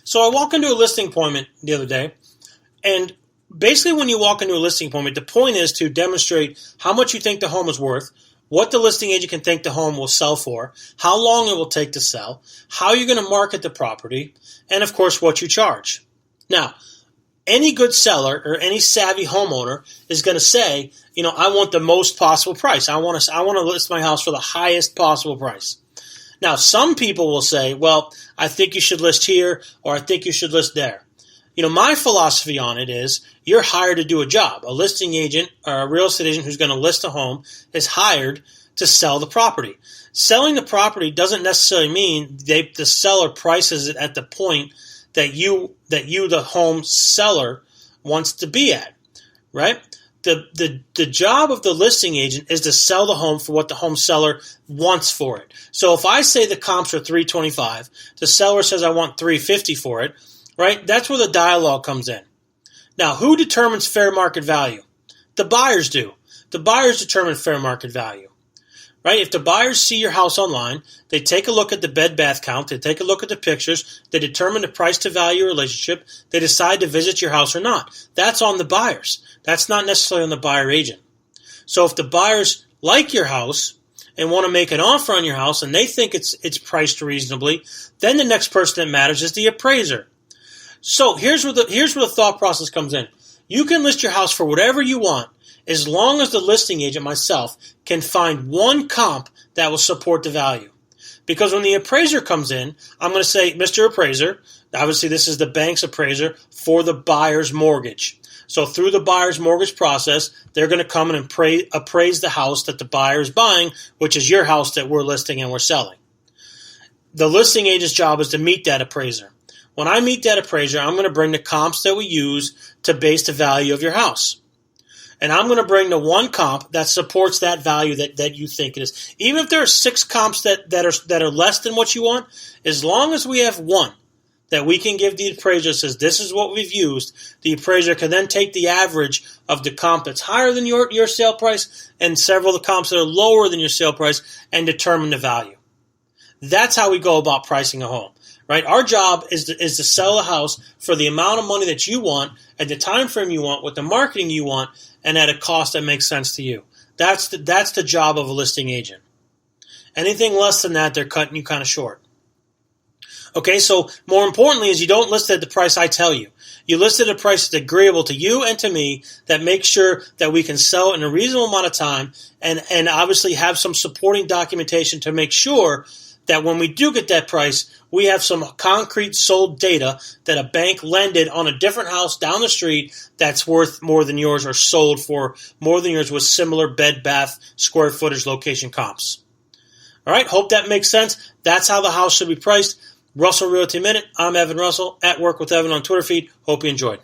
So I walk into a listing appointment the other day, and basically when you walk into a listing appointment, the point is to demonstrate how much you think the home is worth, what the listing agent can think the home will sell for, how long it will take to sell, how you're going to market the property, and of course what you charge. Now, any good seller or any savvy homeowner is going to say, I want the most possible price. I want to list my house for the highest possible price. Now, some people will say, well, I think you should list here, or I think you should list there. My philosophy on it is you're hired to do a job. A listing agent or a real estate agent who's going to list a home is hired to sell the property. Selling the property doesn't necessarily mean the seller prices it at the point that you, the home seller, wants to be at, right? The job of the listing agent is to sell the home for what the home seller wants for it. So if I say the comps are $325, the seller says I want $350 for it, right? That's where the dialogue comes in. Now, who determines fair market value? The buyers do. The buyers determine fair market value, right? If the buyers see your house online, they take a look at the bed bath count, they take a look at the pictures, they determine the price to value relationship, they decide to visit your house or not. That's on the buyers. That's not necessarily on the buyer agent. So if the buyers like your house and want to make an offer on your house and they think it's priced reasonably, then the next person that matters is the appraiser. So here's where the thought process comes in. You can list your house for whatever you want as long as the listing agent, myself, can find one comp that will support the value. Because when the appraiser comes in, I'm going to say, Mr. Appraiser, obviously this is the bank's appraiser for the buyer's mortgage. So through the buyer's mortgage process, they're going to come in and appraise the house that the buyer is buying, which is your house that we're listing and we're selling. The listing agent's job is to meet that appraiser. When I meet that appraiser, I'm going to bring the comps that we use to base the value of your house. And I'm going to bring the one comp that supports that value that you think it is. Even if there are 6 comps that are less than what you want, as long as we have one that we can give the appraiser that says this is what we've used, the appraiser can then take the average of the comp that's higher than your sale price and several of the comps that are lower than your sale price and determine the value. That's how we go about pricing a home. Right? Our job is to sell a house for the amount of money that you want, at the time frame you want, with the marketing you want, and at a cost that makes sense to you. That's the job of a listing agent. Anything less than that, they're cutting you kind of short. Okay, so more importantly is you don't list it at the price I tell you. You list it at a price that's agreeable to you and to me that makes sure that we can sell in a reasonable amount of time and obviously have some supporting documentation to make sure that when we do get that price, we have some concrete sold data that a bank lended on a different house down the street that's worth more than yours or sold for more than yours with similar bed, bath, square footage, location comps. All right, hope that makes sense. That's how the house should be priced. Russell Realty Minute. I'm Evan Russell, at Work with Evan on Twitter feed. Hope you enjoyed.